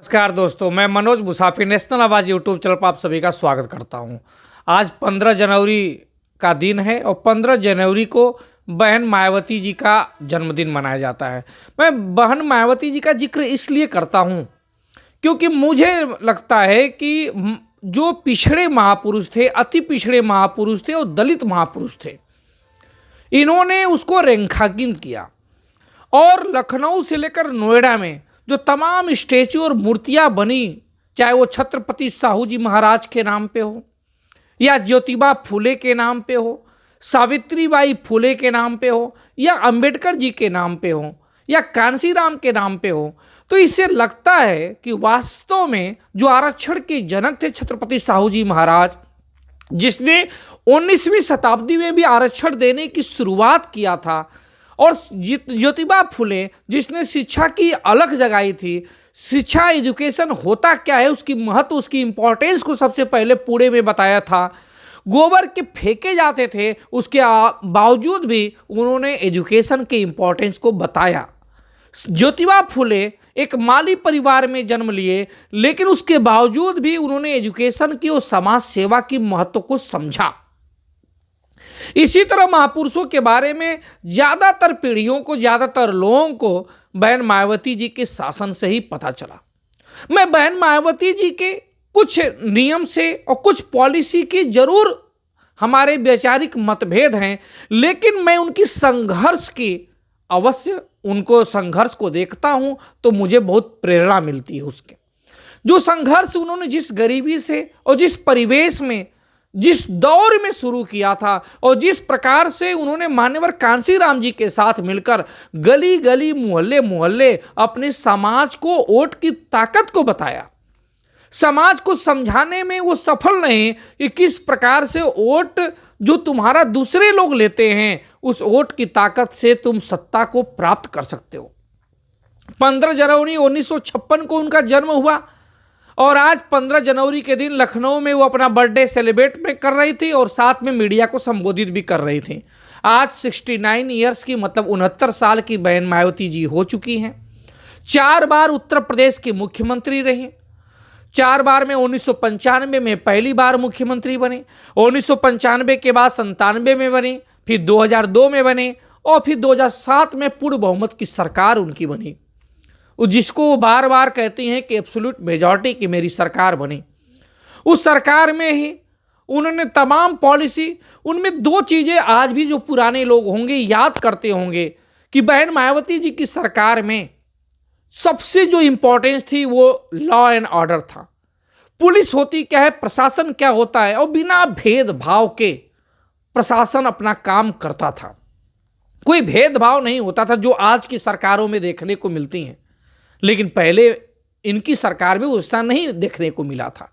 नमस्कार दोस्तों, मैं मनोज मुसाफिर नेशनल आवाज यूट्यूब चैनल पर आप सभी का स्वागत करता हूं। आज 15 जनवरी का दिन है और 15 जनवरी को बहन मायावती जी का जन्मदिन मनाया जाता है। मैं बहन मायावती जी का जिक्र इसलिए करता हूं क्योंकि मुझे लगता है कि जो पिछड़े महापुरुष थे, अति पिछड़े महापुरुष थे और दलित महापुरुष थे, इन्होंने उसको रेखांकित किया। और लखनऊ से लेकर नोएडा में जो तमाम स्टैचू और मूर्तियां बनी, चाहे वो छत्रपति साहू जी महाराज के नाम पे हो या ज्योतिबा फुले के नाम पे हो, सावित्रीबाई फुले के नाम पे हो या अंबेडकर जी के नाम पे हो या कांशीराम के नाम पे हो, तो इससे लगता है कि वास्तव में जो आरक्षण के जनक थे छत्रपति साहू जी महाराज, जिसने 19वीं शताब्दी में भी आरक्षण देने की शुरुआत किया था, और ज्योतिबा फुले जिसने शिक्षा की अलख जगाई थी। शिक्षा, एजुकेशन होता क्या है, उसकी महत्व, उसकी इंपॉर्टेंस को सबसे पहले पूरे में बताया था। गोबर के फेंके जाते थे, उसके बावजूद भी उन्होंने एजुकेशन के इंपॉर्टेंस को बताया। ज्योतिबा फुले एक माली परिवार में जन्म लिए, लेकिन उसके बावजूद भी उन्होंने एजुकेशन की और समाज सेवा की महत्व को समझा। इसी तरह महापुरुषों के बारे में ज्यादातर पीढ़ियों को, ज्यादातर लोगों को बहन मायावती जी के शासन से ही पता चला। मैं बहन मायावती जी के कुछ नियम से और कुछ पॉलिसी की जरूर हमारे वैचारिक मतभेद हैं, लेकिन मैं उनकी संघर्ष की अवश्य उनको संघर्ष को देखता हूं तो मुझे बहुत प्रेरणा मिलती है। उसके जो संघर्ष उन्होंने जिस गरीबी से और जिस परिवेश में, जिस दौर में शुरू किया था, और जिस प्रकार से उन्होंने मान्यवर कांशीराम जी के साथ मिलकर गली गली, मोहल्ले मोहल्ले अपने समाज को वोट की ताकत को बताया, समाज को समझाने में वो सफल नहीं कि किस प्रकार से वोट जो तुम्हारा दूसरे लोग लेते हैं, उस वोट की ताकत से तुम सत्ता को प्राप्त कर सकते हो। 15 जनवरी 1956 को उनका जन्म हुआ और आज 15 जनवरी के दिन लखनऊ में वो अपना बर्थडे सेलिब्रेट में कर रही थी और साथ में मीडिया को संबोधित भी कर रही थी। आज 69 ईयर्स की, मतलब 69 साल की बहन मायावती जी हो चुकी हैं। 4 बार उत्तर प्रदेश की मुख्यमंत्री रही। 4 बार में 1995 में पहली बार मुख्यमंत्री बने, 1995 के बाद 97 में बने, फिर 2002 में बने और फिर 2007 में पूर्ण बहुमत की सरकार उनकी बनी, जिसको वो बार बार कहती हैं कि एब्सोल्यूट मेजॉरिटी की मेरी सरकार बनी। उस सरकार में ही उन्होंने तमाम पॉलिसी, उनमें 2 चीज़ें आज भी जो पुराने लोग होंगे याद करते होंगे कि बहन मायावती जी की सरकार में सबसे जो इम्पोर्टेंस थी वो लॉ एंड ऑर्डर था। पुलिस होती क्या है, प्रशासन क्या होता है, और बिना भेदभाव के प्रशासन अपना काम करता था। कोई भेदभाव नहीं होता था जो आज की सरकारों में देखने को मिलती हैं, लेकिन पहले इनकी सरकार में उसका नहीं देखने को मिला था।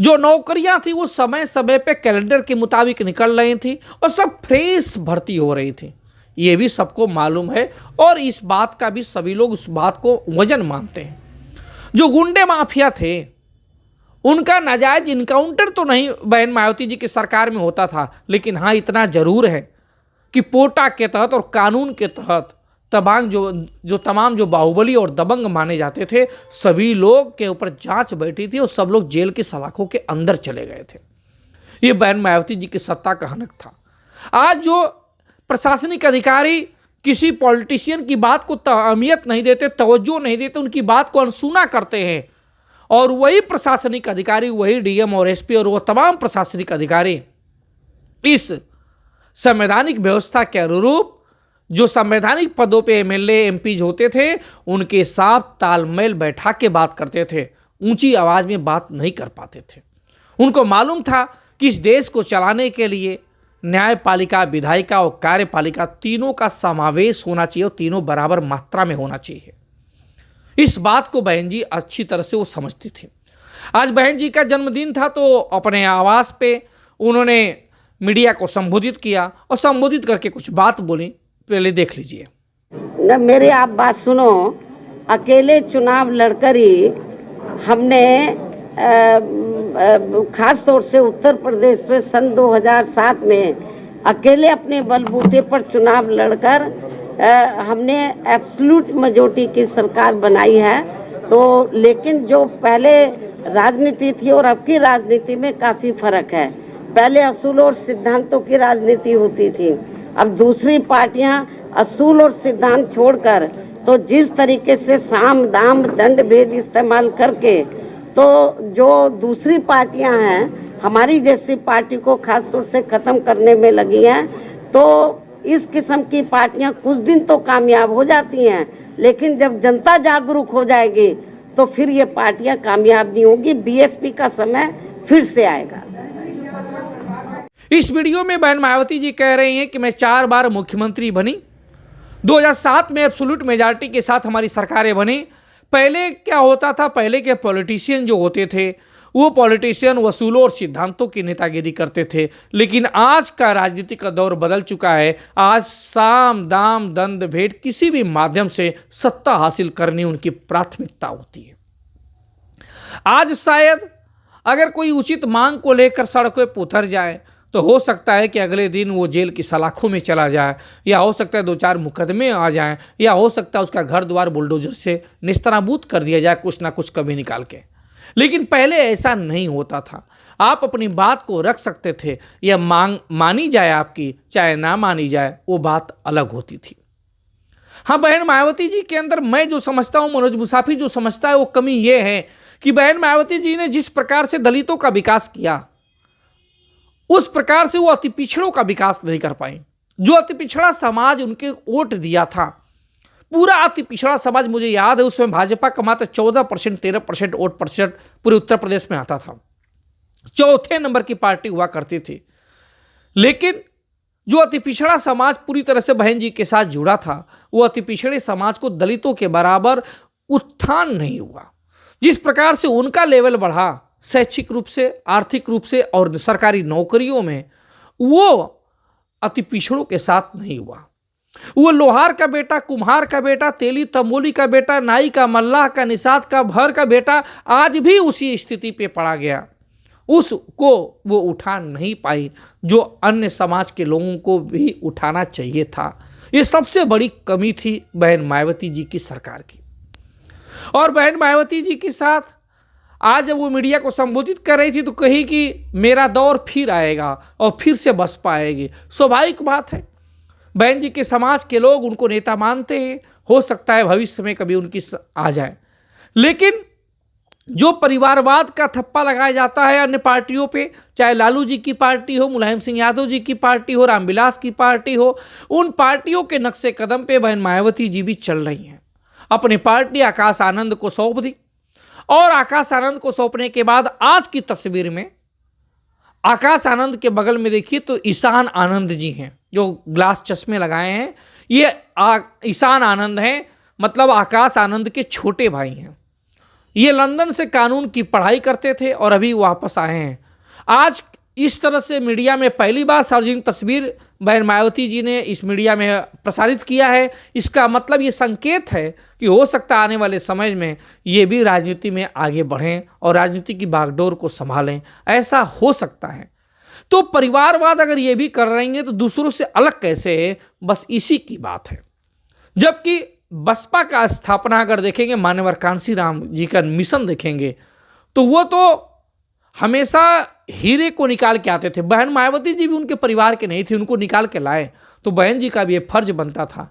जो नौकरियां थी वो समय समय पे कैलेंडर के मुताबिक निकल रही थी और सब फ्रेश भर्ती हो रही थी, ये भी सबको मालूम है और इस बात का भी सभी लोग उस बात को वजन मानते हैं। जो गुंडे माफिया थे उनका नाजायज इनकाउंटर तो नहीं बहन मायावती जी की सरकार में होता था, लेकिन हाँ इतना जरूर है कि पोटा के तहत और कानून के तहत तमाम जो बाहुबली और दबंग माने जाते थे, सभी लोग के ऊपर जांच बैठी थी और सब लोग जेल की सलाखों के अंदर चले गए थे। ये बहन मायावती जी की सत्ता का हनक था। आज जो प्रशासनिक अधिकारी किसी पॉलिटिशियन की बात को अहमियत नहीं देते, तवज्जो नहीं देते, उनकी बात को अनसुना करते हैं, और वही प्रशासनिक अधिकारी, वही डीएम और एसपी और वो तमाम प्रशासनिक अधिकारी इस संवैधानिक व्यवस्था के अनुरूप जो संवैधानिक पदों पे एमएलए एमपीज होते थे, उनके साथ तालमेल बैठा के बात करते थे, ऊंची आवाज में बात नहीं कर पाते थे। उनको मालूम था कि इस देश को चलाने के लिए न्यायपालिका, विधायिका और कार्यपालिका तीनों का समावेश होना चाहिए और तीनों बराबर मात्रा में होना चाहिए। इस बात को बहन जी अच्छी तरह से वो समझती थी। आज बहन जी का जन्मदिन था तो अपने आवास पे उन्होंने मीडिया को संबोधित किया और संबोधित करके कुछ बात बोली, पहले देख लीजिए। न मेरी आप बात सुनो, अकेले चुनाव लड़कर ही हमने खास तौर से उत्तर प्रदेश में सन 2007 में अकेले अपने बलबूते पर चुनाव लड़कर हमने एब्सोल्यूट मेजॉरिटी की सरकार बनाई है तो लेकिन जो पहले राजनीति थी और अब की राजनीति में काफी फर्क है। पहले असूल और सिद्धांतों की राजनीति होती थी, अब दूसरी पार्टियां असूल और सिद्धांत छोड़कर तो जिस तरीके से साम दाम दंड भेद इस्तेमाल करके तो जो दूसरी पार्टियां हैं हमारी जैसी पार्टी को खास तौर से खत्म करने में लगी हैं, तो इस किस्म की पार्टियां कुछ दिन तो कामयाब हो जाती हैं, लेकिन जब जनता जागरूक हो जाएगी तो फिर ये पार्टियां कामयाब नहीं होगी। बीएसपी का समय फिर से आएगा। इस वीडियो में बहन मायावती जी कह रही हैं कि मैं 4 बार मुख्यमंत्री बनी, 2007 में एब्सोल्यूट मेजॉरिटी के साथ हमारी सरकारें बनी। पहले क्या होता था, पहले के पॉलिटिशियन जो होते थे वो पॉलिटिशियन वसूलों और सिद्धांतों की नेतागिरी करते थे, लेकिन आज का राजनीतिक का दौर बदल चुका है। आज साम दाम दंड भेद किसी भी माध्यम से सत्ता हासिल करनी उनकी प्राथमिकता होती है। आज शायद अगर कोई उचित मांग को लेकर सड़कों पर उतर जाए तो हो सकता है कि अगले दिन वो जेल की सलाखों में चला जाए, या हो सकता है 2-4 मुकदमे आ जाएं, या हो सकता है उसका घर द्वार बुलडोजर से निस्तनाबूद कर दिया जाए कुछ ना कुछ कमी निकाल के। लेकिन पहले ऐसा नहीं होता था। आप अपनी बात को रख सकते थे, यह मांग मानी जाए आपकी चाहे ना मानी जाए, वो बात अलग होती थी। हाँ, बहन मायावती जी के अंदर मैं जो समझता हूँ, मनोज मुसाफी जो समझता है, वो कमी ये है कि बहन मायावती जी ने जिस प्रकार से दलितों का विकास किया उस प्रकार से वो अति पिछड़ों का विकास नहीं कर पाई। जो अति पिछड़ा समाज उनके वोट दिया था, पूरा अति पिछड़ा समाज, मुझे याद है उसमें भाजपा का मात्र 14% 13% वोट प्रतिशत पूरे उत्तर प्रदेश में आता था, चौथे नंबर की पार्टी हुआ करती थी। लेकिन जो अति पिछड़ा समाज पूरी तरह से बहन जी के साथ जुड़ा था, वो अति पिछड़े समाज को दलितों के बराबर उत्थान नहीं हुआ। जिस प्रकार से उनका लेवल बढ़ा शैक्षिक रूप से, आर्थिक रूप से और सरकारी नौकरियों में, वो अति पिछड़ों के साथ नहीं हुआ। वो लोहार का बेटा, कुम्हार का बेटा, तेली तंबोली का बेटा, नाई का, मल्लाह का, निषाद का, भर का बेटा आज भी उसी स्थिति पे पड़ा गया। उसको वो उठा नहीं पाई जो अन्य समाज के लोगों को भी उठाना चाहिए था। ये सबसे बड़ी कमी थी बहन मायावती जी की सरकार की। और बहन मायावती जी के साथ आज जब वो मीडिया को संबोधित कर रही थी तो कही कि मेरा दौर फिर आएगा और फिर से बसपा आएगी। स्वाभाविक बात है, बहन जी के समाज के लोग उनको नेता मानते हैं, हो सकता है भविष्य में कभी उनकी आ जाए। लेकिन जो परिवारवाद का थप्पा लगाया जाता है अन्य पार्टियों पे, चाहे लालू जी की पार्टी हो, मुलायम सिंह यादव जी की पार्टी हो, रामविलास की पार्टी हो, उन पार्टियों के नक्शे कदम पे बहन मायावती जी भी चल रही हैं। अपनी पार्टी आकाश आनंद को सौंप दी और आकाश आनंद को सौंपने के बाद आज की तस्वीर में आकाश आनंद के बगल में देखिए तो ईशान आनंद जी हैं जो ग्लास चश्मे लगाए हैं। ये ईशान आनंद हैं, मतलब आकाश आनंद के छोटे भाई हैं। ये लंदन से कानून की पढ़ाई करते थे और अभी वापस आए हैं। आज इस तरह से मीडिया में पहली बार सार्वजनिक तस्वीर बहन मायावती जी ने इस मीडिया में प्रसारित किया है। इसका मतलब ये संकेत है कि हो सकता है आने वाले समय में ये भी राजनीति में आगे बढ़ें और राजनीति की बागडोर को संभालें, ऐसा हो सकता है। तो परिवारवाद अगर ये भी कर रही हैं तो दूसरों से अलग कैसे है, बस इसी की बात है। जबकि बसपा का स्थापना अगर देखेंगे, मान्यवर कांशीराम जी का मिशन देखेंगे तो वो तो हमेशा हीरे को निकाल के आते थे। बहन मायावती जी भी उनके परिवार के नहीं थे, उनको निकाल के लाए। तो बहन जी का भी ये फर्ज बनता था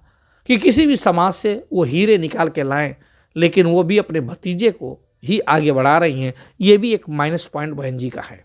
कि किसी भी समाज से वो हीरे निकाल के लाएं, लेकिन वो भी अपने भतीजे को ही आगे बढ़ा रही हैं। ये भी एक माइनस पॉइंट बहन जी का है।